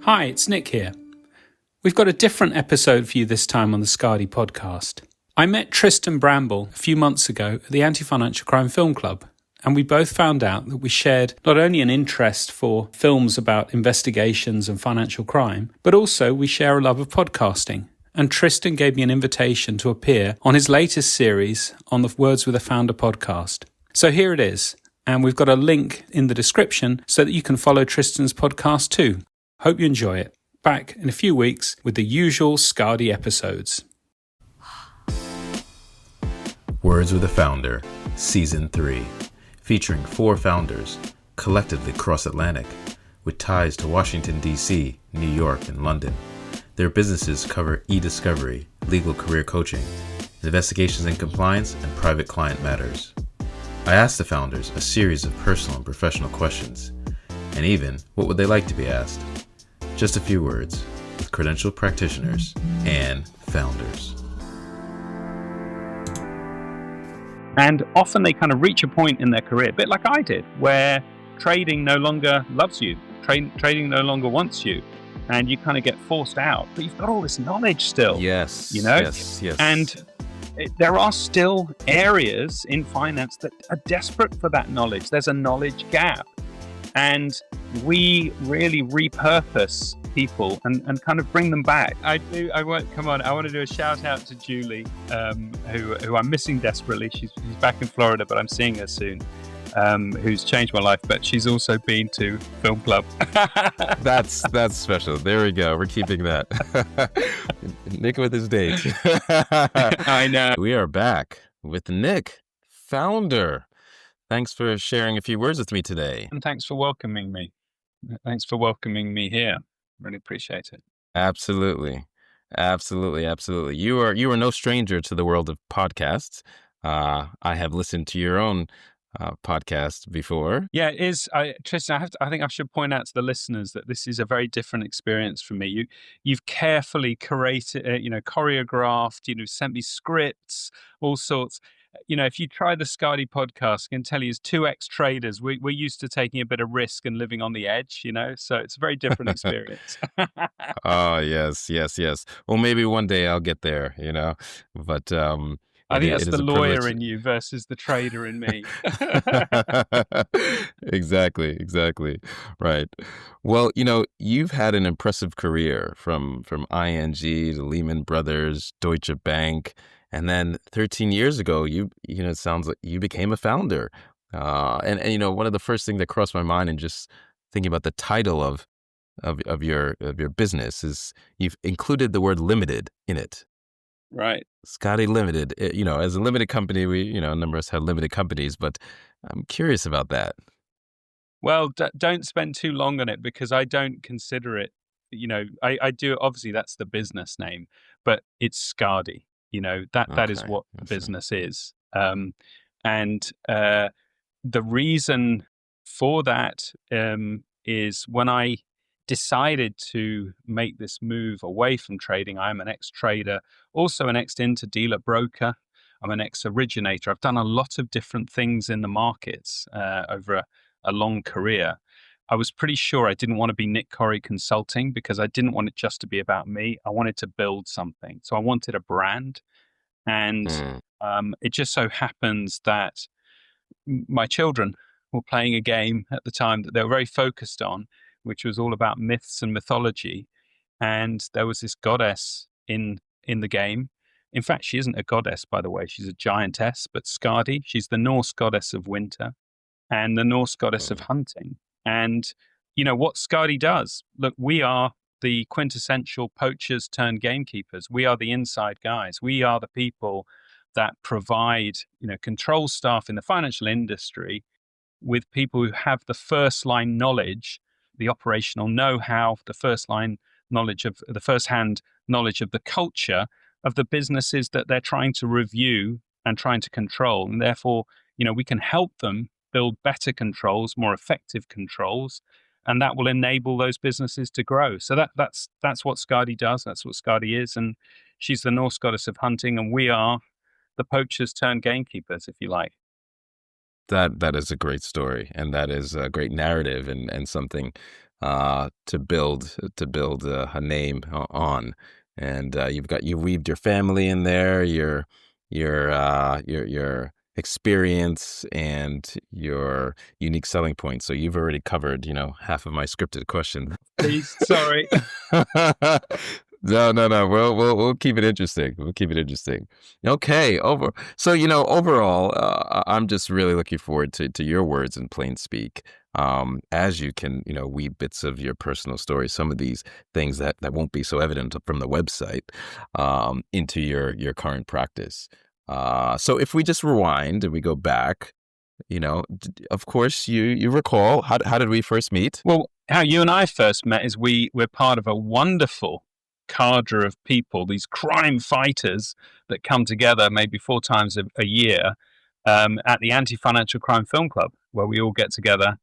Hi, it's Nic here. We've got a different episode for you this time on the Skadi podcast. I met Tristan Bramble a few months ago at the Anti-Financial Crime Film Club, and we both found out that we shared not only an interest for films about investigations and financial crime, but also we share a love of podcasting. And Tristan gave me an invitation to appear on his latest series on the Words with a Founder podcast. So here it is, and we've got a link in the description so that you can follow Tristan's podcast too. Hope you enjoy it. Back in a few weeks with the usual Skadi episodes. Words with a Founder, Season 3, featuring 4 founders, collectively cross-Atlantic, with ties to Washington, D.C., New York, and London. Their businesses cover e-discovery, legal career coaching, investigations and compliance, and private client matters. I asked the founders a series of personal and professional questions, and even what would they like to be asked. Just a few words with credentialed practitioners and founders. And often they kind of reach a point in their career, a bit like I did, where trading no longer loves you, trading no longer wants you, and you kind of get forced out. But you've got all this knowledge still. Yes. Yes. And there are still areas in finance that are desperate for that knowledge. There's a knowledge gap. And we really repurpose people and kind of bring them back. I want to do a shout out to Julie, who I'm missing desperately. She's back in Florida, but I'm seeing her soon. Who's changed my life, but she's also been to Film Club. That's special. There we go. We're keeping that. Nick with his date. I know. We are back with Nick, founder. Thanks for sharing a few words with me today. And thanks for welcoming me. Thanks for welcoming me here. Really appreciate it. Absolutely. You are no stranger to the world of podcasts. I have listened to your own podcast before. Yeah, it is. Tristan, I think I should point out to the listeners that this is a very different experience for me. You've carefully curated, choreographed, sent me scripts, all sorts. If you try the Skadi podcast, I can tell you as 2 ex-traders, we're used to taking a bit of risk and living on the edge, so it's a very different experience. Oh, yes. Well, maybe one day I'll get there, but I think that's the lawyer in you versus the trader in me. Exactly. Right. Well, you've had an impressive career from ING to Lehman Brothers, Deutsche Bank, and then 13 years ago, it sounds like you became a founder. And one of the first things that crossed my mind in just thinking about the title of your business is you've included the word limited in it. Right. Skadi Limited, as a limited company, we, a number of us have limited companies, but I'm curious about that. Well, don't spend too long on it because I don't consider it, I do, obviously that's the business name, but it's Skadi, that is what the business is. And the reason for that is when I decided to make this move away from trading. I'm an ex-trader, also an ex-interdealer broker. I'm an ex-originator. I've done a lot of different things in the markets over a long career. I was pretty sure I didn't want to be Nic Corry Consulting because I didn't want it just to be about me. I wanted to build something. So I wanted a brand. And it just so happens that my children were playing a game at the time that they were very focused on, which was all about myths and mythology. And there was this goddess in the game. In fact, she isn't a goddess, by the way. She's a giantess, but Skadi, she's the Norse goddess of winter and the Norse goddess of hunting. And, what Skadi does, look, we are the quintessential poachers turned gamekeepers. We are the inside guys. We are the people that provide, control staff in the financial industry with people who have the first line knowledge, the operational know-how, the first-hand knowledge of the culture of the businesses that they're trying to review and trying to control. And therefore, we can help them build better controls, more effective controls, and that will enable those businesses to grow. So that's what Skadi does. That's what Skadi is. And she's the Norse goddess of hunting, and we are the poachers turned gamekeepers, if you like. That is a great story, and that is a great narrative, and something to build a name on. And you weaved your family in there, your experience and your unique selling points. So you've already covered, half of my scripted question. Please, sorry. No. We'll keep it interesting. Okay. Overall, I'm just really looking forward to your words in plain speak. As you can, weave bits of your personal story, some of these things that won't be so evident from the website, into your current practice. So if we just rewind and we go back, of course you recall, how did we first meet? Well, how you and I first met is we're part of a wonderful cadre of people, these crime fighters that come together maybe 4 times a year at the Anti-Financial Crime Film Club, where we all get together.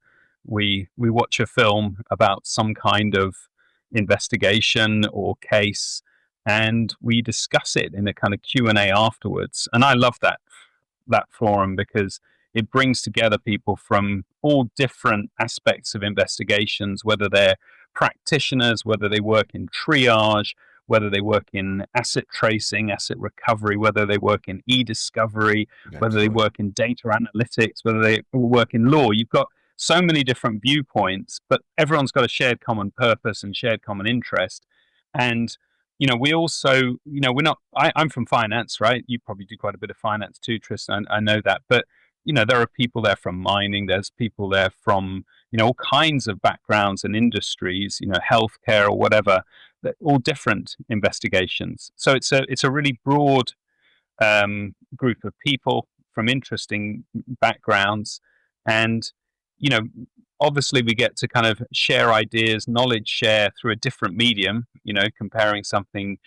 We watch a film about some kind of investigation or case, and we discuss it in a kind of Q&A afterwards. And I love that forum because it brings together people from all different aspects of investigations, whether they're practitioners, whether they work in triage, whether they work in asset tracing, asset recovery, whether they work in e-discovery, whether they work in data analytics, whether they work in law. You've got so many different viewpoints, but everyone's got a shared common purpose and shared common interest. And we also, we're not, I'm from finance, right? You probably do quite a bit of finance too, Tristan. I know that. But, there are people there from mining. There's people there from, all kinds of backgrounds and industries, healthcare or whatever, all different investigations. So it's a really broad group of people from interesting backgrounds. And, obviously we get to kind of share ideas, knowledge share through a different medium, comparing something,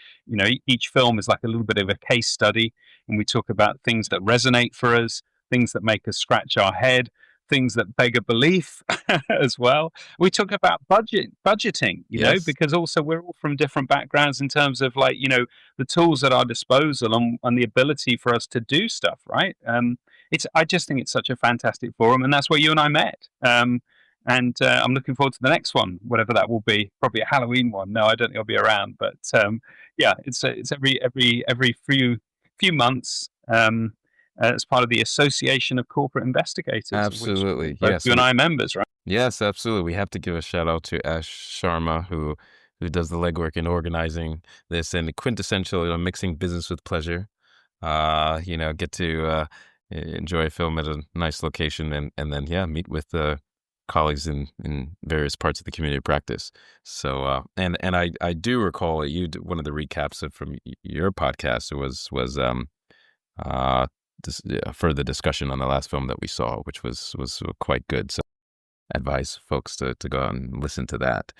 each film is like a little bit of a case study, and we talk about things that resonate for us, things that make us scratch our head, things that beg a belief as well. We talk about budgeting, Yes. because also we're all from different backgrounds in terms of the tools at our disposal and the ability for us to do stuff, right? I just think it's such a fantastic forum, and that's where you and I met. And I'm looking forward to the next one, whatever that will be. Probably a Halloween one. No, I don't think I'll be around, but yeah, it's every few months. As part of the Association of Corporate Investigators. Absolutely. Which yes. You and I are members, right? Yes, absolutely. We have to give a shout out to Ash Sharma, who does the legwork in organizing this, and the quintessential, mixing business with pleasure. Get to enjoy a film at a nice location, and then meet with colleagues in various parts of the community practice. So and I do recall one of the recaps from your podcast was further discussion on the last film that we saw, which was quite good. So I advise folks to go out and listen to that.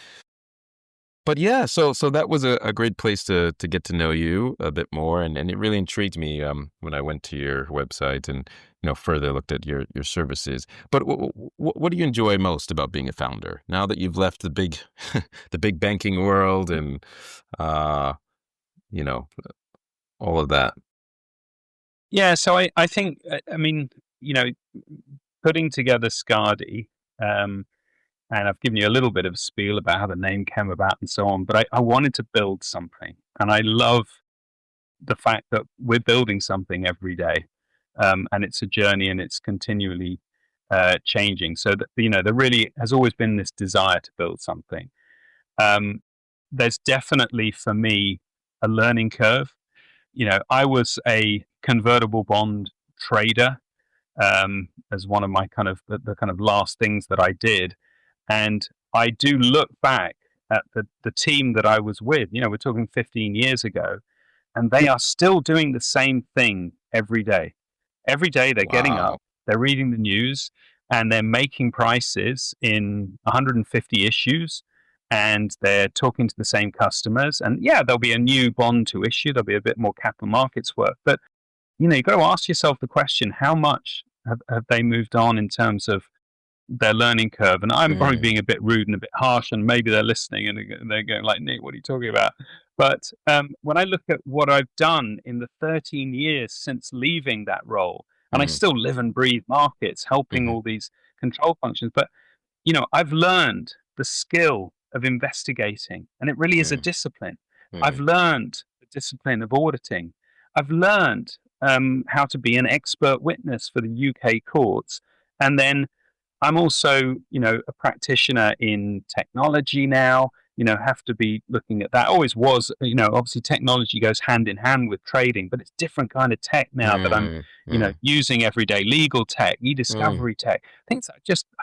But yeah, so that was a great place to get to know you a bit more, and it really intrigued me when I went to your website and further looked at your services. But what do you enjoy most about being a founder now that you've left the big the big banking world and all of that? Yeah, so I think, putting together Skadi, and I've given you a little bit of a spiel about how the name came about and so on, but I wanted to build something. And I love the fact that we're building something every day. And it's a journey, and it's continually changing. So that, there really has always been this desire to build something. There's definitely, for me, a learning curve. I was a convertible bond trader as one of my kind of the kind of last things that I did. And I do look back at the team that I was with, we're talking 15 years ago, and they are still doing the same thing every day. Every day they're getting up, they're reading the news, and they're making prices in 150 issues. And they're talking to the same customers. And yeah, there'll be a new bond to issue. There'll be a bit more capital markets work. But, you've got to ask yourself the question, how much have they moved on in terms of their learning curve? And I'm probably being a bit rude and a bit harsh, and maybe they're listening and they're going like, Nic, what are you talking about? But when I look at what I've done in the 13 years since leaving that role, and I still live and breathe markets, helping all these control functions. But, I've learned the skill of investigating, and it really is a discipline. I've Mm. learned the discipline of auditing. I've learned how to be an expert witness for the UK courts, and then I'm also, a practitioner in technology now. Have to be looking at that. Always was, obviously technology goes hand in hand with trading, but it's different kind of tech now that I'm, Mm. Mm. using every day. Legal tech, Mm. e-discovery tech, things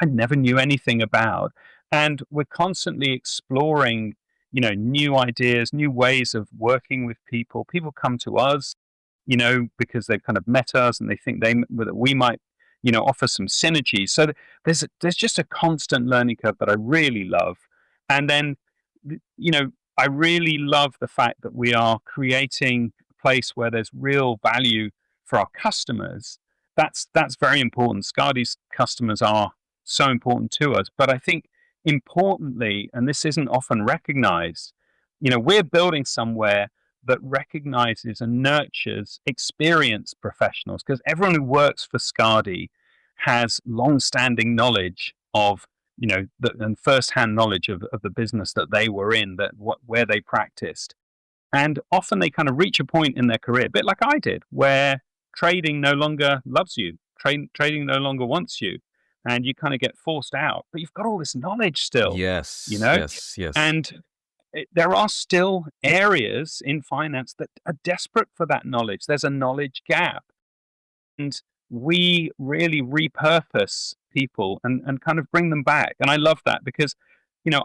I never knew anything about. And we're constantly exploring, new ideas, new ways of working with people. People come to us, because they've kind of met us and they think that we might, offer some synergies. So there's just a constant learning curve that I really love. And then, I really love the fact that we are creating a place where there's real value for our customers. That's very important. Skadi's customers are so important to us. But I think importantly, and this isn't often recognized, we're building somewhere that recognizes and nurtures experienced professionals, because everyone who works for Skadi has long-standing knowledge of, and first-hand knowledge of the business that they were in, where they practiced. And often they kind of reach a point in their career, a bit like I did, where trading no longer loves you, trading no longer wants you, and you kind of get forced out. But you've got all this knowledge still, you Yes, know? yes, yes. And there are still areas in finance that are desperate for that knowledge. There's a knowledge gap. And we really repurpose people and kind of bring them back. And I love that because,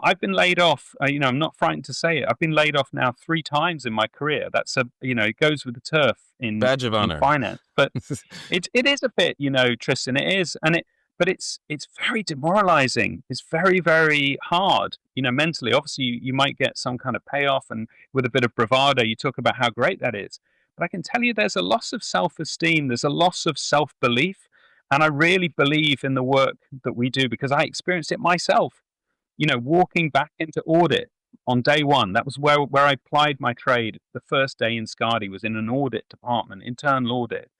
I've been laid off. I'm not frightened to say it. I've been laid off now 3 times in my career. That's it goes with the turf Badge of in honor. finance. But it is a bit, Tristan. It is, but it's very demoralizing. It's very, very hard, mentally. Obviously, you might get some kind of payoff, and with a bit of bravado, you talk about how great that is. But I can tell you, there's a loss of self-esteem. There's a loss of self-belief, and I really believe in the work that we do because I experienced it myself. Walking back into audit on day one, that was where I applied my trade. The first day in Skadi was in an audit department, internal audit,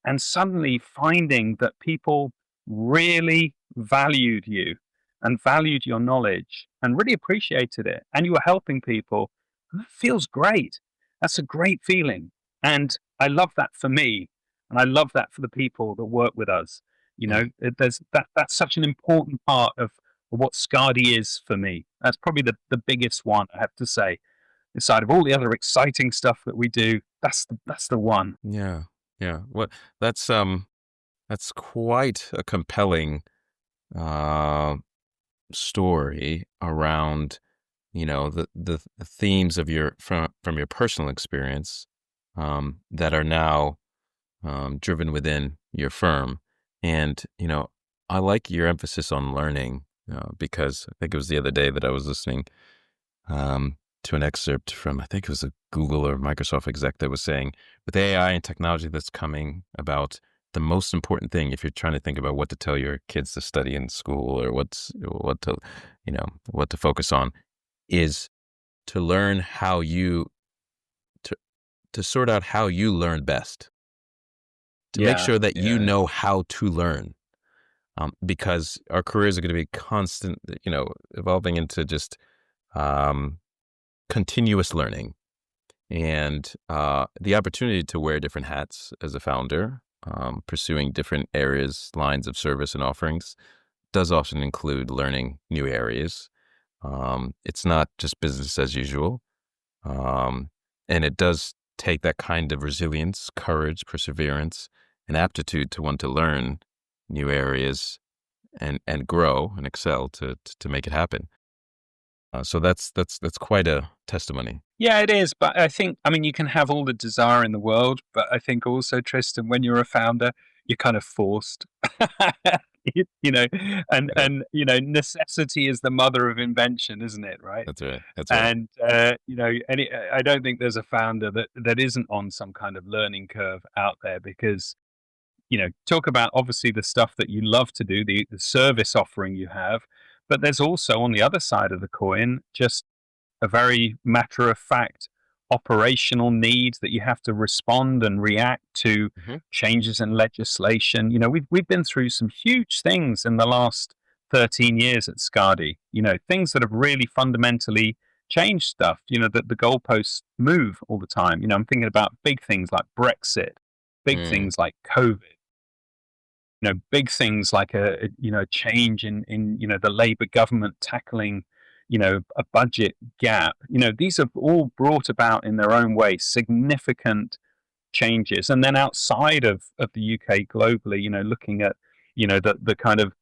and suddenly finding that people really valued you and valued your knowledge and really appreciated it, and you were helping people, and that feels great. That's a great feeling. And I love that for me, and I love that for the people that work with us. That's such an important part of what Skadi is for me. That's probably the biggest one, I have to say. Aside of all the other exciting stuff that we do, that's the one. Yeah, yeah. What that's quite a compelling story around, the themes of from your personal experience that are now driven within your firm. And, I like your emphasis on learning because I think it was the other day that I was listening to an excerpt from, I think it was a Google or Microsoft exec that was saying, with AI and technology that's coming about, the most important thing, if you're trying to think about what to tell your kids to study in school or what to focus on, is to learn how to sort out how you learn best, to make sure that you know how to learn, because our careers are going to be constant, evolving into just continuous learning, and the opportunity to wear different hats as a founder, pursuing different areas, lines of service and offerings, does often include learning new areas. It's not just business as usual, and it does take that kind of resilience, courage, perseverance, and aptitude to want to learn new areas and grow and excel to make it happen. So that's quite a testimony. Yeah, it is. But I think, you can have all the desire in the world, but I think also, Tristan, when you're a founder, you're kind of forced. And necessity is the mother of invention, isn't it? Right. That's right. That's right. And I don't think there's a founder that isn't on some kind of learning curve out there, because talk about obviously the stuff that you love to do, the service offering you have, but there's also on the other side of the coin just a very matter of fact operational needs that you have to respond and react to changes in legislation. We've been through some huge things in the last 13 years at Skadi, things that have really fundamentally changed stuff, that the goalposts move all the time. I'm thinking about big things like Brexit, big things like COVID, big things like a change in the Labour government tackling, a budget gap. These have all brought about in their own way significant changes. And then outside of the UK globally, looking at, the kind of,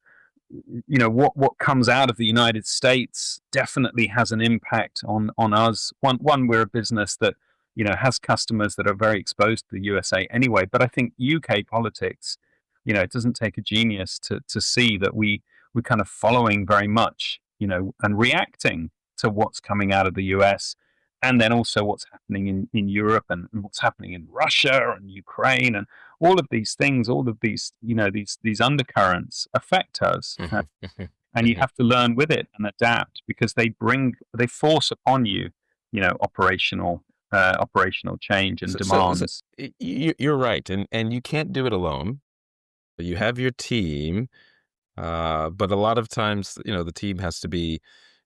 what comes out of the United States definitely has an impact on us. One, we're a business that, has customers that are very exposed to the USA anyway. But I think UK politics, it doesn't take a genius to see that we're kind of following very much, and reacting to what's coming out of the US, and then also what's happening in Europe, and what's happening in Russia and Ukraine, and all of these things, all of these, these undercurrents affect us. And you have to learn with it and adapt, because they force upon you, operational change and demands. You're right. And you can't do it alone. You have your team, but a lot of times, the team has to be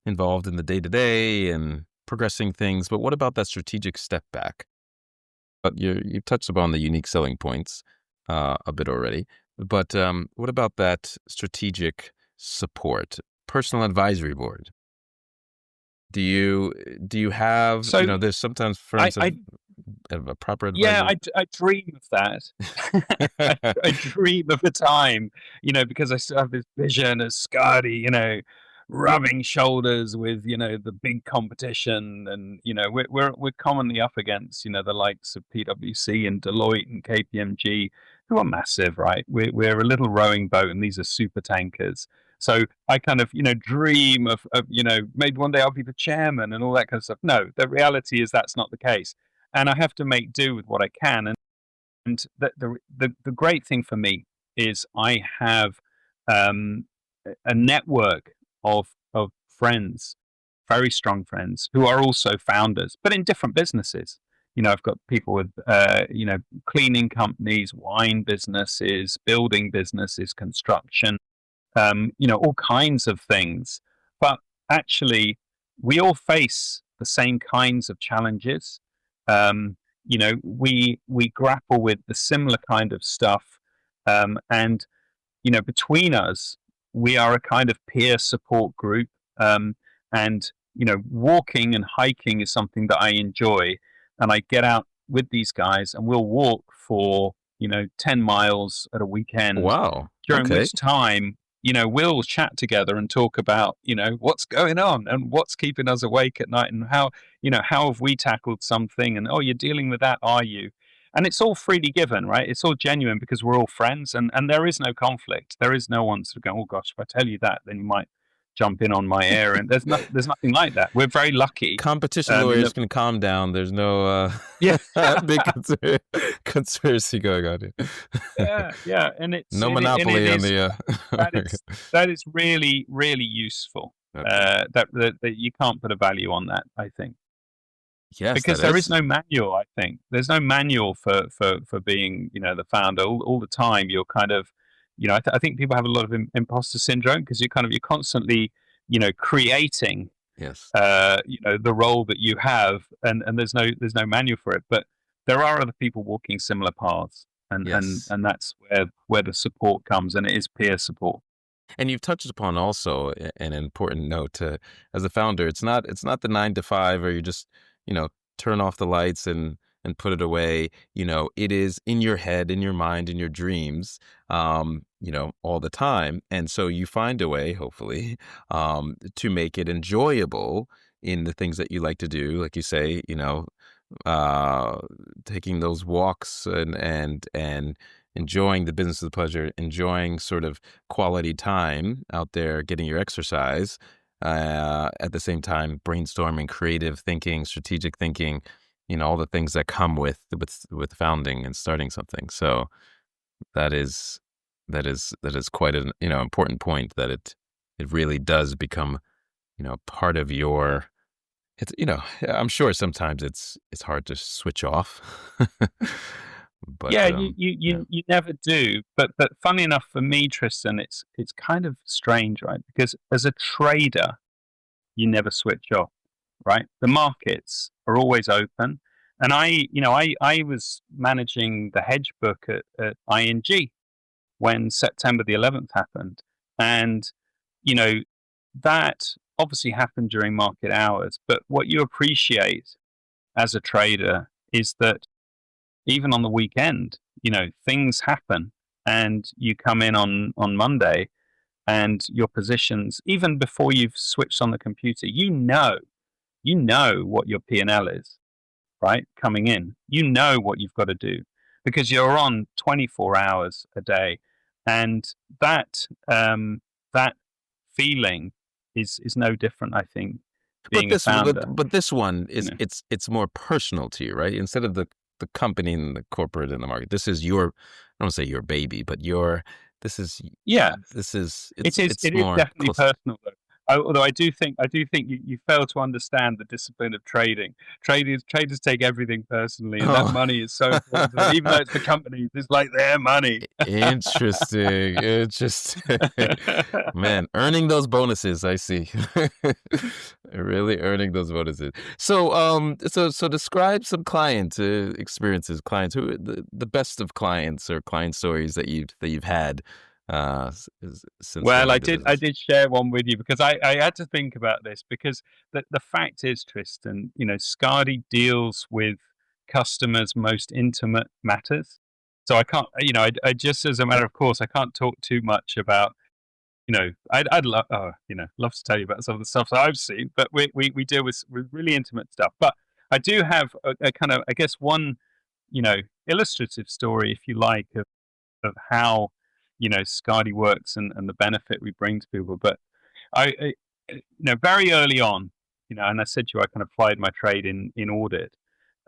involved in the day-to-day and progressing things. But what about that strategic step back? But you touched upon the unique selling points a bit already. But what about that strategic support, personal advisory board? Do you have, there's sometimes firms have a proper advisor? Yeah, I dream of that. I dream of a time, because I still have this vision of Skadi, rubbing shoulders with, the big competition. And, we're commonly up against, the likes of PwC and Deloitte and KPMG, who are massive, right? We're a little rowing boat, and these are super tankers. So I kind of, dream of, maybe one day I'll be the chairman and all that kind of stuff. No, the reality is that's not the case. And I have to make do with what I can. And the great thing for me is I have a network of friends, very strong friends, who are also founders, but in different businesses. I've got people with, cleaning companies, wine businesses, building businesses, construction, all kinds of things. But actually, we all face the same kinds of challenges. We grapple with the similar kind of stuff. And, between us, we are a kind of peer support group. And, walking and hiking is something that I enjoy. And I get out with these guys, and we'll walk for, 10 miles at a weekend. Wow. During which time, we'll chat together and talk about, what's going on and what's keeping us awake at night, and how have we tackled something, and, oh, you're dealing with that, are you? And it's all freely given, right? It's all genuine, because we're all friends, and there is no conflict. There is no one sort of going, oh gosh, if I tell you that, then you might jump in on my air. And there's nothing like that. We're very lucky. Competition lawyers can calm down. There's no big conspiracy going on here. Yeah, and it's no monopoly on the. That is really, really useful. Okay. That you can't put a value on that, I think. Yes, because there is no manual. I think there's no manual for being, the founder. All the time, you're kind of, I think people have a lot of imposter syndrome, because you're constantly, creating, yes, the role that you have, and there's no manual for it. But there are other people walking similar paths, and that's where the support comes, and it is peer support. And you've touched upon also an important note as a founder. It's not the 9 to 5, or you just turn off the lights and put it away. It is in your head, in your mind, in your dreams, all the time. And so you find a way, hopefully, to make it enjoyable in the things that you like to do. Like you say, taking those walks and enjoying the business of the pleasure, enjoying sort of quality time out there, getting your exercise, at the same time, brainstorming, creative thinking, strategic thinking, all the things that come with founding and starting something. So that is quite an important point, that it really does become part of your. It's I'm sure sometimes it's hard to switch off, But Yeah, yeah. you never do. But funny enough for me, Tristan, it's kind of strange, right? Because as a trader, you never switch off, right? The markets are always open. And I was managing the hedge book at ING when September the 11th happened. And, you know, that obviously happened during market hours. But what you appreciate as a trader is that even on the weekend, things happen and you come in on Monday and your positions, even before you've switched on the computer, you know what your P&L is, right? Coming in, you know what you've got to do because you're on 24 hours a day. And that feeling is no different, I think, But being a founder. this one You is know. it's more personal to you, right? Instead of the company and the corporate and the market. This is your, I don't say your baby, but this is Yeah, it is. it's It is more definitely close. personal, though. Although I do think you fail to understand the discipline of trading. Traders take everything personally, and that Oh. money is so important to them. Even though it's the companies, it's like their money. Interesting. Interesting. Man, earning those bonuses, I see. Really earning those bonuses. So, so describe some client experiences, clients who the best of clients or client stories that you've had since Well, I running the did. I business. did share one with you because I had to think about this because the fact is, Tristan, Skadi deals with customers' most intimate matters. So I can't, I just as a matter of course, I can't talk too much about, I'd love, love to tell you about some of the stuff that I've seen, but we deal with really intimate stuff. But I do have a kind of, I guess, one, you know, illustrative story, if you like, of how Skadi works and the benefit we bring to people. But very early on, and I said to you, I kind of applied my trade in audit.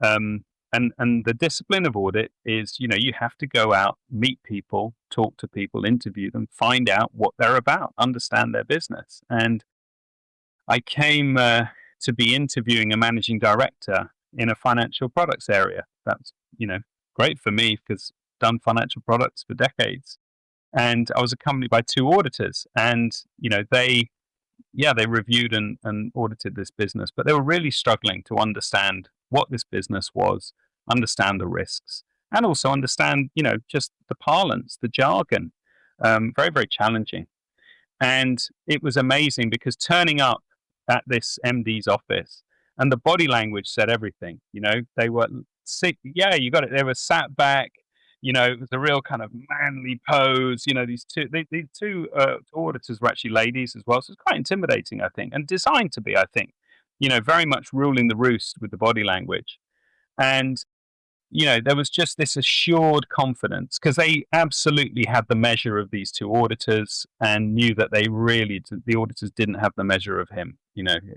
Um, and the discipline of audit is, you have to go out, meet people, talk to people, interview them, find out what they're about, understand their business. And I came to be interviewing a managing director in a financial products area. That's great for me because I've done financial products for decades. And I was accompanied by two auditors, and they reviewed and audited this business, but they were really struggling to understand what this business was, understand the risks, and also understand just the parlance, the jargon. Very, very challenging. And it was amazing because turning up at this MD's office and the body language said everything. They were sick. Yeah, you got it. They were sat back. It was a real kind of manly pose. These two auditors were actually ladies as well. So it's quite intimidating, I think, and designed to be, I think, very much ruling the roost with the body language. And there was just this assured confidence because they absolutely had the measure of these two auditors and knew that the auditors didn't have the measure of him.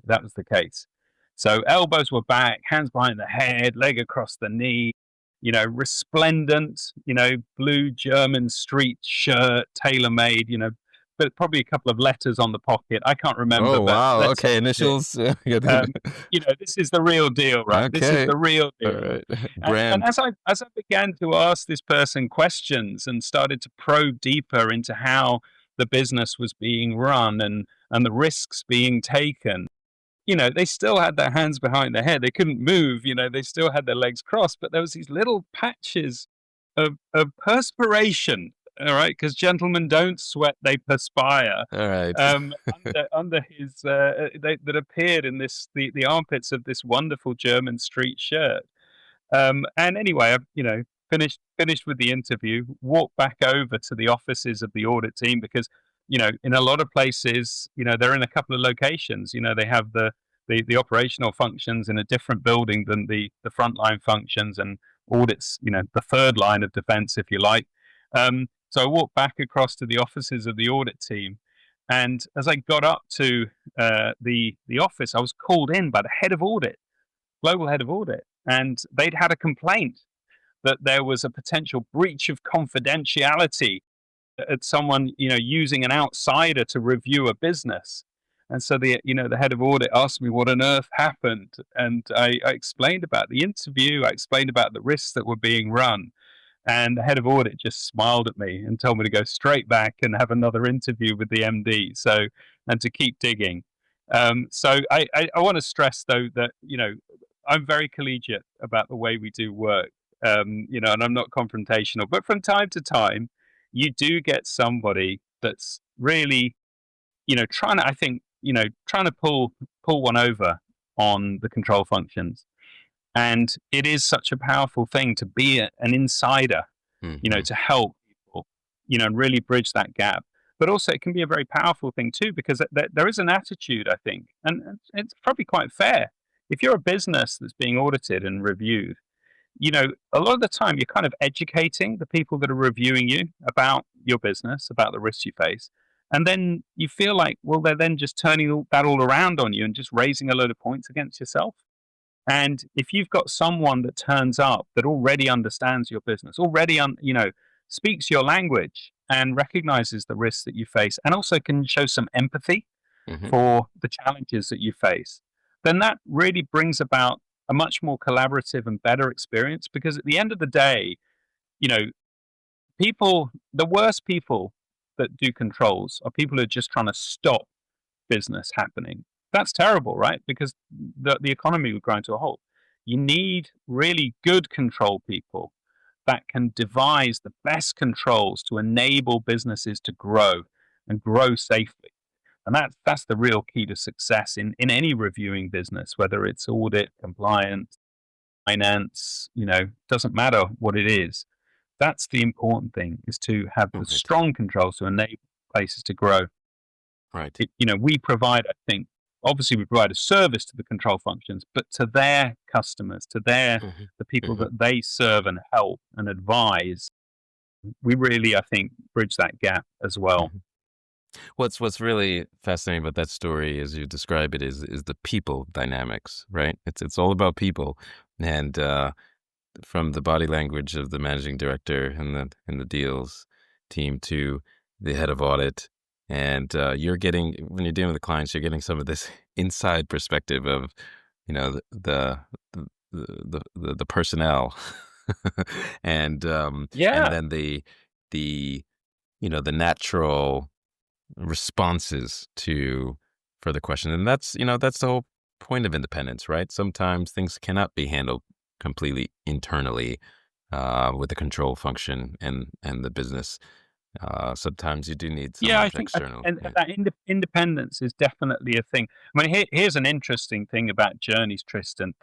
That was the case. So elbows were back, hands behind the head, leg across the knee, resplendent, blue German street shirt, tailor made, but probably a couple of letters on the pocket. I can't remember, Oh, but wow. let's Okay, say initials. this is the real deal, right? This is Okay. the real All deal. right. And Brand. as I began to ask this person questions and started to probe deeper into how the business was being run and the risks being taken, they still had their hands behind their head. They couldn't move, they still had their legs crossed, but there was these little patches of perspiration, all right, because gentlemen don't sweat, they perspire. All right. Under his that appeared in the armpits of this wonderful German street shirt. And anyway, I finished with the interview, walked back over to the offices of the audit team because in a lot of places, they're in a couple of locations. They have the operational functions in a different building than the frontline functions, and audits, the third line of defense, if you like. So I walked back across to the offices of the audit team, and as I got up to the office, I was called in by the head of audit, global head of audit, and they'd had a complaint that there was a potential breach of confidentiality at someone using an outsider to review a business. And so the head of audit asked me what on earth happened, and I explained about the interview. I explained about the risks that were being run, And the head of audit just smiled at me and told me to go straight back and have another interview with the MD. So, and to keep digging. So I want to stress though that, I'm very collegiate about the way we do work, and I'm not confrontational, but from time to time, you do get somebody that's really, trying to pull one over on the control functions. And it is such a powerful thing to be an insider, to help people, and really bridge that gap. But also, it can be a very powerful thing too, because there is an attitude, I think, and it's probably quite fair. If you're a business that's being audited and reviewed, a lot of the time you're kind of educating the people that are reviewing you about your business, about the risks you face. And then you feel like, well, they're then just turning that all around on you and just raising a load of points against yourself. And if you've got someone that turns up that already understands your business, already, speaks your language and recognizes the risks that you face, and also can show some empathy for the challenges that you face, then that really brings about a much more collaborative and better experience. Because at the end of the day, the worst people that do controls are people who are just trying to stop business happening. That's terrible, right? Because the economy would grind to a halt. You need really good control people that can devise the best controls to enable businesses to grow and grow safely. And that's the real key to success in any reviewing business, whether it's audit, compliance, finance, doesn't matter what it is. That's the important thing, is to have the strong controls to enable places to grow. Right. We provide, I think, obviously we provide a service to the control functions, but to their customers, to the people that they serve and help and advise, we really, I think, bridge that gap as well. What's really fascinating about that story, as you describe it, is the people dynamics, right? It's all about people, and from the body language of the managing director and the deals team to the head of audit, and you're getting, when you're dealing with the clients, you're getting some of this inside perspective of, the personnel, and then the the natural responses to further questions. And that's the whole point of independence, right? Sometimes things cannot be handled completely internally with the control function and the business. Sometimes you do need some external. That independence is definitely a thing. I mean, here's an interesting thing about journeys, Tristan.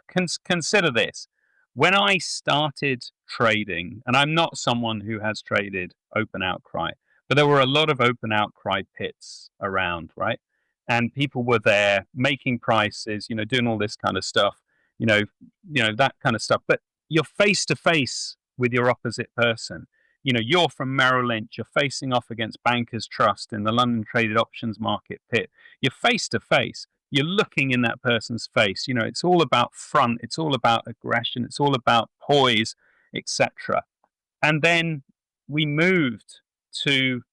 Consider this. When I started trading, and I'm not someone who has traded open outcry, but there were a lot of open outcry pits around, right? And people were there making prices, doing all this kind of stuff, that kind of stuff. But you're face to face with your opposite person. You're from Merrill Lynch, you're facing off against Bankers Trust in the London Traded Options Market pit. You're face to face. You're looking in that person's face. It's all about front, it's all about aggression, it's all about poise, etc. And then we moved to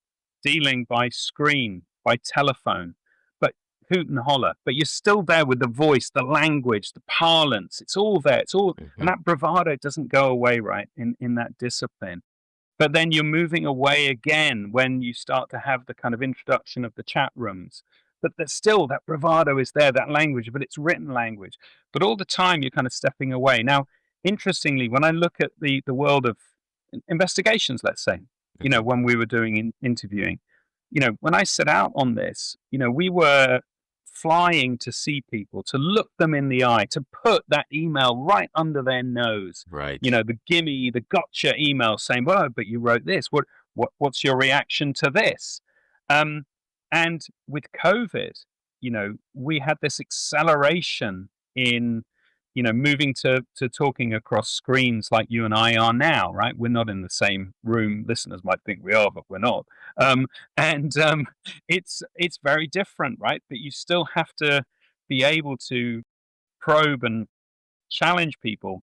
dealing by screen, by telephone, but hoot and holler. But you're still there with the voice, the language, the parlance. It's all there. It's all, and that bravado doesn't go away, right, in that discipline. But then you're moving away again when you start to have the kind of introduction of the chat rooms. But there's still that bravado is there, that language, but it's written language. But all the time you're kind of stepping away. Now, interestingly, when I look at the world of investigations, let's say, when we were doing interviewing, when I set out on this, we were flying to see people, to look them in the eye, to put that email right under their nose. Right. The gimme, the gotcha email saying, well, but you wrote this. What's your reaction to this? And with COVID, we had this acceleration in, moving to talking across screens like you and I are now, right? We're not in the same room. Listeners might think we are, but we're not. It's very different, right? But you still have to be able to probe and challenge people,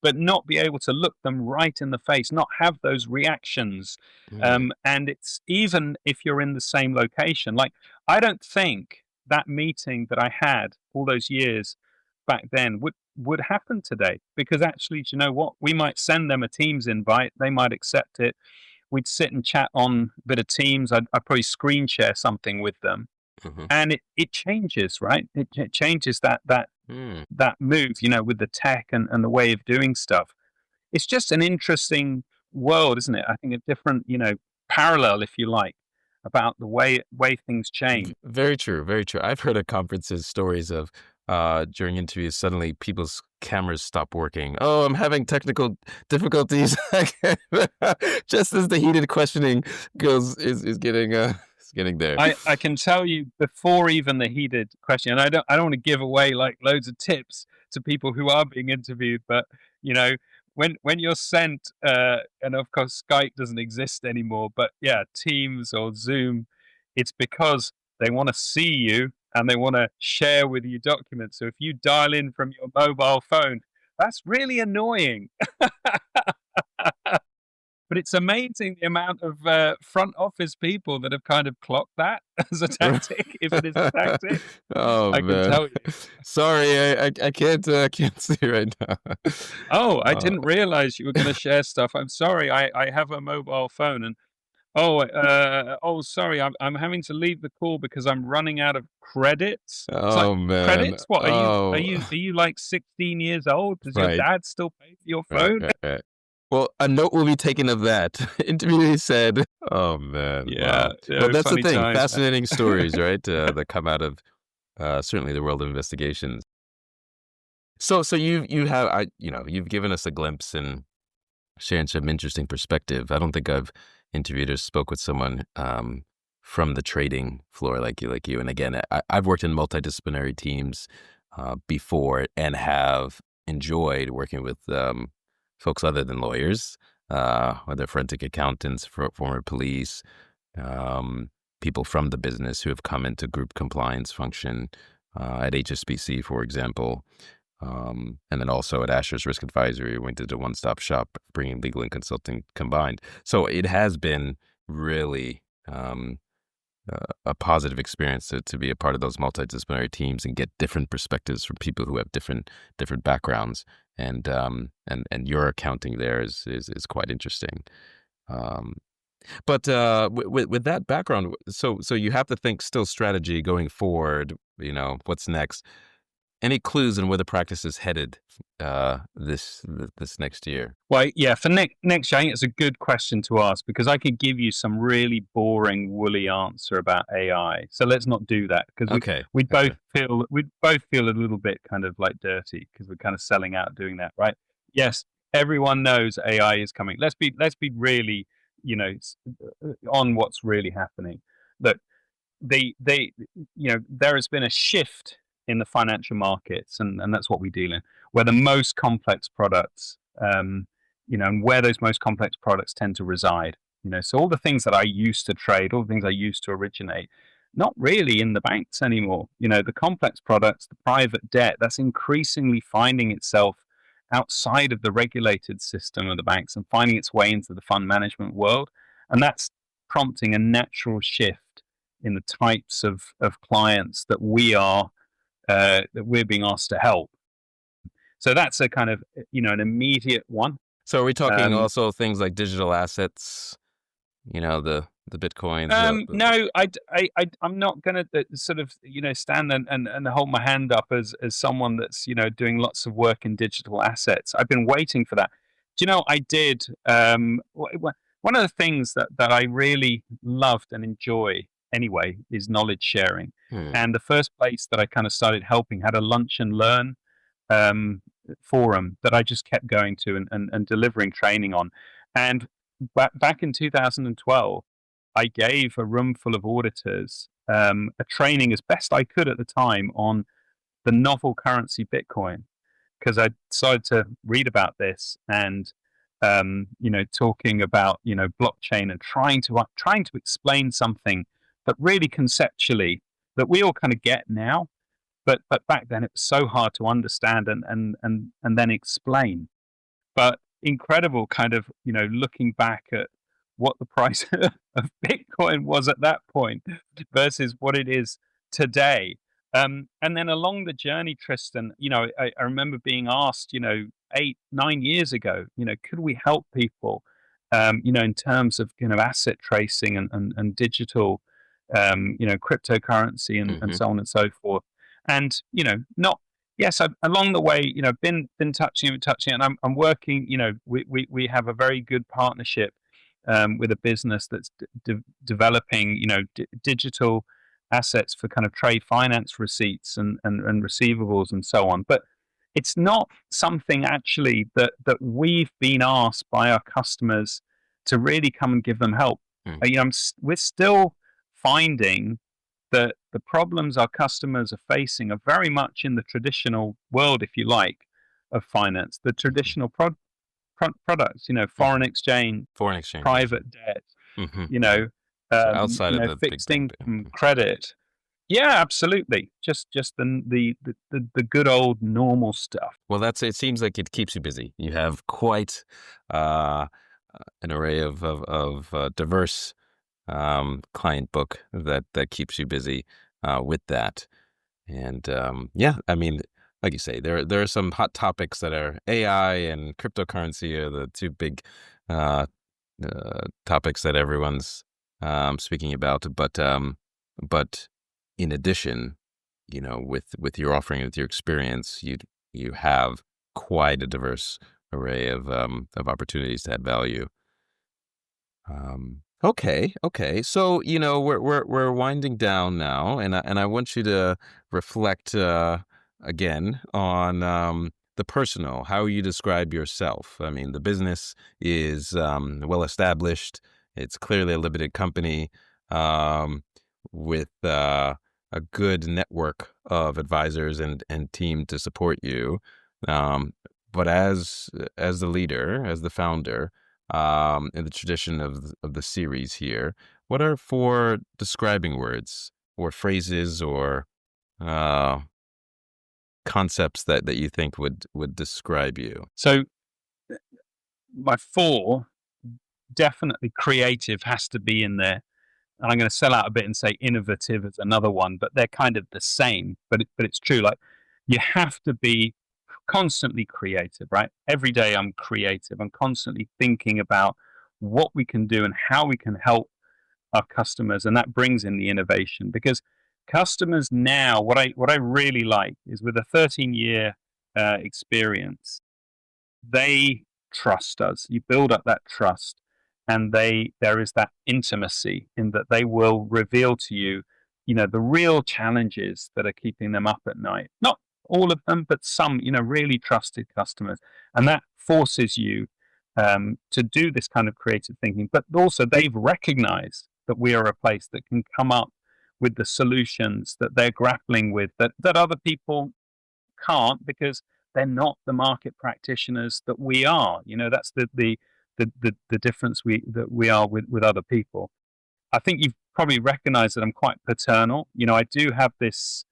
but not be able to look them right in the face, not have those reactions. And it's even if you're in the same location. Like, I don't think that meeting that I had all those years back then would happen today. Because actually, do you know what? We might send them a Teams invite. They might accept it. We'd sit and chat on a bit of Teams. I'd probably screen share something with them. And it changes, right? It changes that move, with the tech and the way of doing stuff. It's just an interesting world, isn't it? I think a different, parallel, if you like, about the way things change. Very true, very true. I've heard at conferences stories of during interviews, suddenly people's cameras stop working. Oh, I'm having technical difficulties. Just as the heated questioning is getting there. I can tell you before even the heated question, and I don't want to give away like loads of tips to people who are being interviewed, but when you're sent, and of course Skype doesn't exist anymore, but yeah, Teams or Zoom, it's because they want to see you and they want to share with you documents. So if you dial in from your mobile phone, that's really annoying. But it's amazing the amount of front office people that have kind of clocked that as a tactic, if it is a tactic. Oh, I man. can tell you. Sorry, I can't see right now. Oh, I didn't realize you were going to share stuff. I'm sorry. I have a mobile phone, and sorry. I'm having to leave the call because I'm running out of credits. Oh, man. Credits? What Oh. are you like 16 years old? Does your Right. dad still pay for your phone? Right. Well, a note will be taken of that. Interviewee said, "Oh man, Yeah. wow." Well, that's the funny thing. times, man. Fascinating stories, right? That come out of certainly the world of investigations. So you've given us a glimpse and sharing some interesting perspective. I don't think I've interviewed or spoke with someone from the trading floor like you. And again, I've worked in multidisciplinary teams before and have enjoyed working with folks other than lawyers, whether forensic accountants, former police, people from the business who have come into group compliance function at HSBC, for example, and then also at Asher's Risk Advisory, went to a one-stop shop, bringing legal and consulting combined. So it has been really a positive experience to be a part of those multidisciplinary teams and get different perspectives from people who have different backgrounds. And your accounting there is quite interesting. But with that background, so you have to think still strategy going forward. What's next? Any clues on where the practice is headed this next year? Well, yeah, for next year, I think it's a good question to ask because I could give you some really boring, woolly answer about AI. So let's not do that because we'd both feel a little bit kind of like dirty because we're kind of selling out doing that, right? Yes, everyone knows AI is coming. Let's be really, on what's really happening. Look, there has been a shift in the financial markets, and that's what we deal in, where the most complex products, and where those most complex products tend to reside. So all the things that I used to trade, all the things I used to originate, not really in the banks anymore. The complex products, the private debt, that's increasingly finding itself outside of the regulated system of the banks and finding its way into the fund management world. And that's prompting a natural shift in the types of clients that we're being asked to help. So that's a kind of, an immediate one. So are we talking also things like digital assets, the Bitcoins? No, I'm not going to sort of, stand and hold my hand up as someone that's, doing lots of work in digital assets. I've been waiting for that. Do you know, I did, one of the things that I really loved and enjoy anyway is knowledge sharing. And the first place that I kind of started helping had a lunch and learn forum that I just kept going to and delivering training on. And back in 2012, I gave a room full of auditors a training as best I could at the time on the novel currency Bitcoin, because I decided to read about this and talking about blockchain and trying to explain something that really conceptually that we all kind of get now, but back then it was so hard to understand and then explain. But incredible kind of looking back at what the price of Bitcoin was at that point versus what it is today. And then along the journey, Tristan, I remember being asked, 8, 9 years ago, could we help people, in terms of asset tracing and digital, cryptocurrency and Hmm. so on and so forth. And not yes, along the way, been touching it, and I'm working. We have a very good partnership with a business that's developing, digital assets for kind of trade finance receipts and receivables and so on. But it's not something actually that we've been asked by our customers to really come and give them help. Mm. We're still finding that the problems our customers are facing are very much in the traditional world, if you like, of finance, the Hmm. traditional products, Hmm. foreign exchange, Foreign exchange, yes. private debt, Hmm. you know, So outside of the big fixed bank. income credit. Yeah, absolutely. Just the good old normal stuff. Well, it seems like it keeps you busy. You have quite uh, an array of diverse client book that keeps you busy with that. And yeah, I mean, like you say, there are some hot topics that are AI and cryptocurrency are the two big uh, topics that everyone's speaking about. But in addition, with your offering, with your experience, you have quite a diverse array of opportunities to add value. Okay, okay. So, we're winding down now, and I want you to reflect again on the personal, how you describe yourself. I mean, the business is well established. It's clearly a limited company um, with a good network of advisors and team to support you. Um, but as the leader, as the founder, in the tradition of the series here, what are 4 describing words or phrases or uh, concepts that you think would describe you? So my 4, definitely creative has to be in there. And I'm going to sell out a bit and say innovative is another one, but they're kind of the same. But it's true. Like, you have to be constantly creative, right? Every day I'm creative. I'm constantly thinking about what we can do and how we can help our customers, and that brings in the innovation. Because customers now, what I really like is, with a 13-year experience, they trust us. You build up that trust, and there is that intimacy in that they will reveal to you, the real challenges that are keeping them up at night. Not all of them, but some, really trusted customers, and that forces you to do this kind of creative thinking. But also, they've recognized that we are a place that can come up with the solutions that they're grappling with, that other people can't, because they're not the market practitioners that we are. That's the difference we are with other people. I think you've probably recognized that I'm quite paternal. I do have this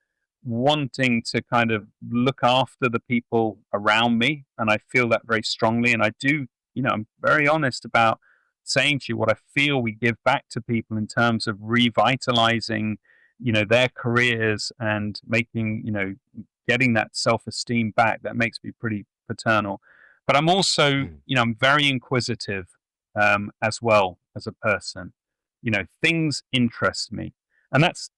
wanting to kind of look after the people around me, and I feel that very strongly. And I do, I'm very honest about saying to you what I feel we give back to people in terms of revitalizing, their careers and making, getting that self-esteem back. That makes me pretty paternal. But I'm also, Mm. I'm very inquisitive, as well as a person. Things interest me, and that's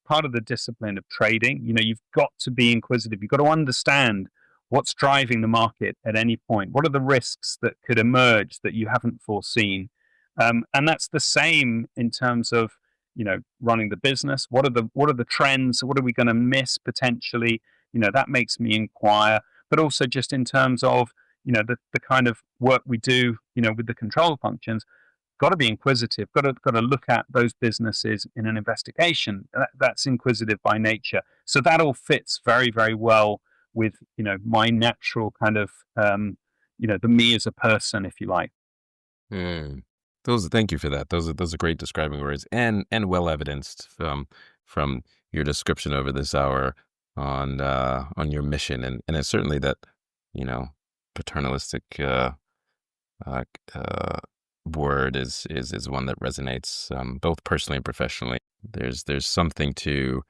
part of the discipline of trading. You've got to be inquisitive. You've got to understand what's driving the market at any point. What are the risks that could emerge that you haven't foreseen? And that's the same in terms of, running the business. What are the trends? What are we going to miss potentially? That makes me inquire. But also, just in terms of, the kind of work we do, with the control functions, got to be inquisitive. Got to look at those businesses in an investigation. That's inquisitive by nature. So that all fits very, very well with, my natural kind of, the me as a person, if you like. Mm. Thank you for that. Those are great describing words and well evidenced from your description over this hour on your mission, and it's certainly that you know paternalistic uh, uh, word is one that resonates both personally and professionally. There's something to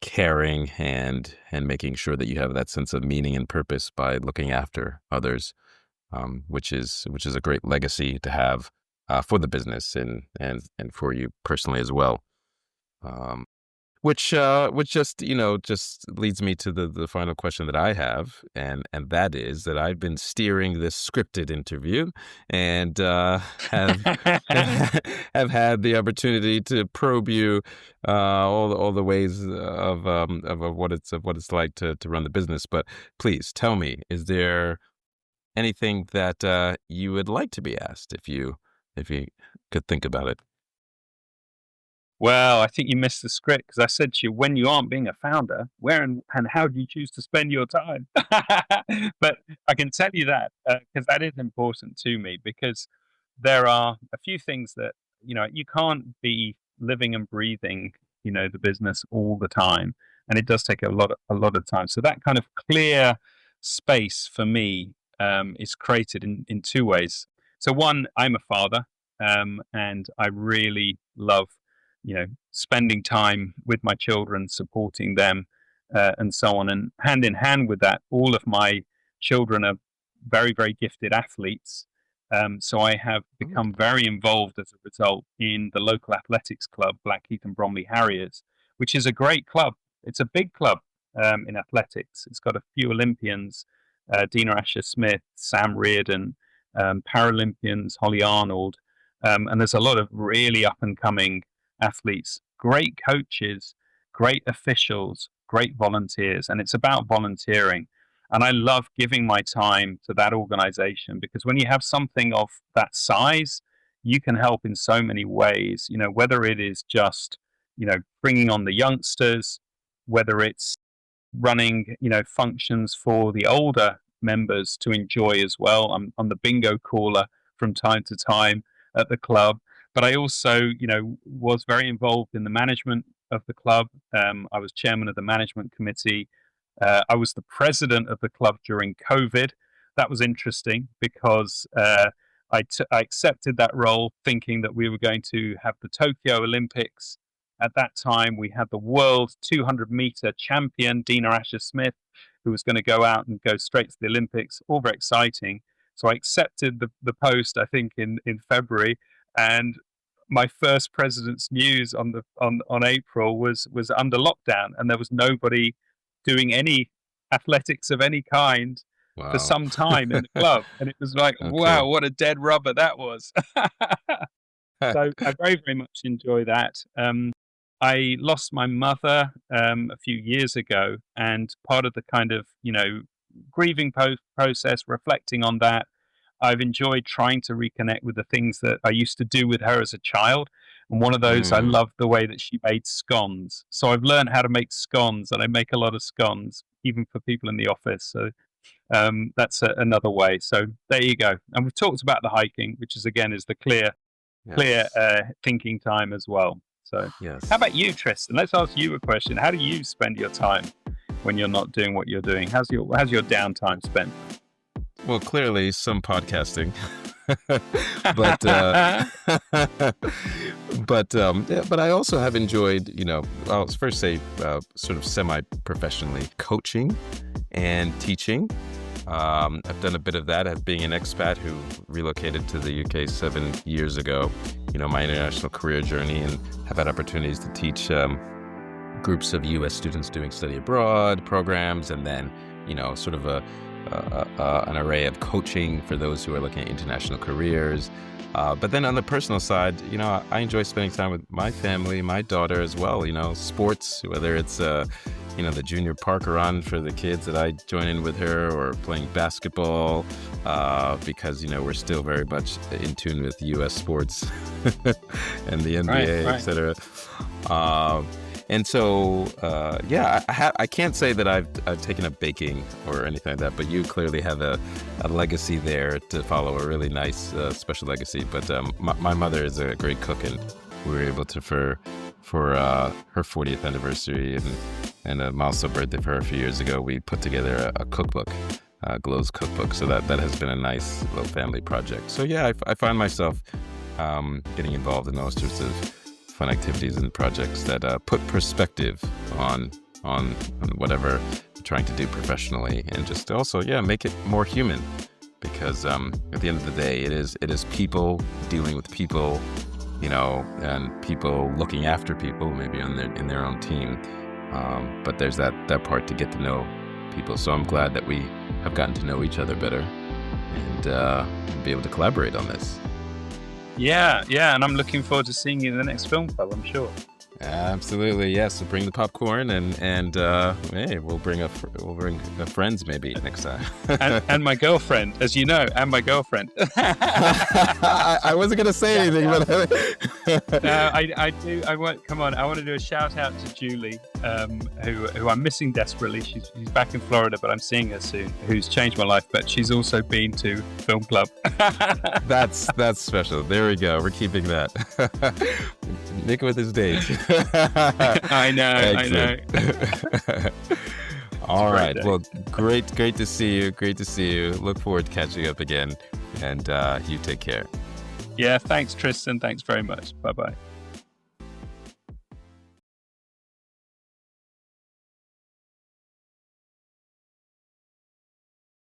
caring and making sure that you have that sense of meaning and purpose by looking after others, which is a great legacy to have for the business and for you personally as well. Which just just leads me to the final question that I have, and that is that I've been steering this scripted interview and have have had the opportunity to probe you all the ways of what it's like to run the business. But please tell me, is there anything that you would like to be asked if you could think about it? Well, I think you missed the script because I said to you, when you aren't being a founder, where and how do you choose to spend your time? But I can tell you that because that is important to me, because there are a few things that, you can't be living and breathing, the business all the time. And it does take a lot of time. So that kind of clear space for me is created in two ways. So one, I'm a father, and I really love spending time with my children, supporting them, and so on. And hand in hand with that, all of my children are very, very gifted athletes. So I have become very involved as a result in the local athletics club, Blackheath and Bromley Harriers, which is a great club. It's a big club in athletics. It's got a few Olympians, Dina Asher-Smith, Sam Reardon, Paralympians, Holly Arnold, and there's a lot of really up-and-coming athletes, great coaches, great officials, great volunteers, and it's about volunteering. And I love giving my time to that organization, because when you have something of that size, you can help in so many ways, whether it is just, bringing on the youngsters, whether it's running, functions for the older members to enjoy as well. I'm the bingo caller from time to time at the club. But I also, was very involved in the management of the club. I was chairman of the management committee. I was the president of the club during COVID. That was interesting because I accepted that role thinking that we were going to have the Tokyo Olympics. At that time, we had the world 200-meter champion, Dina Asher-Smith, who was going to go out and go straight to the Olympics. All very exciting. So I accepted the post, I think, in February. And my first President's News on April was under lockdown, and there was nobody doing any athletics of any kind for some time in the club. And it was like, wow, what a dead rubber that was. So I very, very much enjoy that. I lost my mother a few years ago, and part of the kind of, grieving process, reflecting on that, I've enjoyed trying to reconnect with the things that I used to do with her as a child. And one of those, I loved the way that she made scones. So I've learned how to make scones, and I make a lot of scones, even for people in the office. So that's another way. So there you go. And we've talked about the hiking, which is, again, is the clear thinking time as well. So how about you, Tristan? Let's ask you a question. How do you spend your time when you're not doing what you're doing? How's your downtime spent? Well, clearly some podcasting, but I also have enjoyed, I'll first say sort of semi-professionally coaching and teaching. I've done a bit of that as being an expat who relocated to the UK 7 years ago, my international career journey, and have had opportunities to teach groups of US students doing study abroad programs, and then, sort of an array of coaching for those who are looking at international careers. But then on the personal side, I enjoy spending time with my family, my daughter as well, sports, whether it's, the junior park run for the kids that I join in with her, or playing basketball, because, we're still very much in tune with U.S. sports and the NBA, et cetera. And so, I can't say that I've taken up baking or anything like that, but you clearly have a legacy there to follow, a really nice special legacy. But my mother is a great cook, and we were able to, for her 40th anniversary and a milestone birthday for her a few years ago, we put together a cookbook, Glow's cookbook. So that has been a nice little family project. So yeah, I find myself getting involved in all sorts of fun activities and projects that put perspective on whatever you're trying to do professionally, and just also, make it more human, because at the end of the day, it is people dealing with people, and people looking after people, maybe in their own team. But there's that part to get to know people. So I'm glad that we have gotten to know each other better and be able to collaborate on this. Yeah, and I'm looking forward to seeing you in the next film club, I'm sure. Absolutely, yes. So bring the popcorn, and hey, we'll bring friends maybe next time. and my girlfriend, as you know, and my girlfriend. I wasn't gonna say anything, but no, I do. I want. Come on, I want to do a shout out to Julie, who I'm missing desperately. She's back in Florida, but I'm seeing her soon. Who's changed my life, but she's also been to film club. That's special. There we go. We're keeping that. Nick with his dates. I know. All right. Well, great to see you. Great to see you. Look forward to catching up again. And you take care. Yeah, thanks, Tristan. Thanks very much. Bye-bye.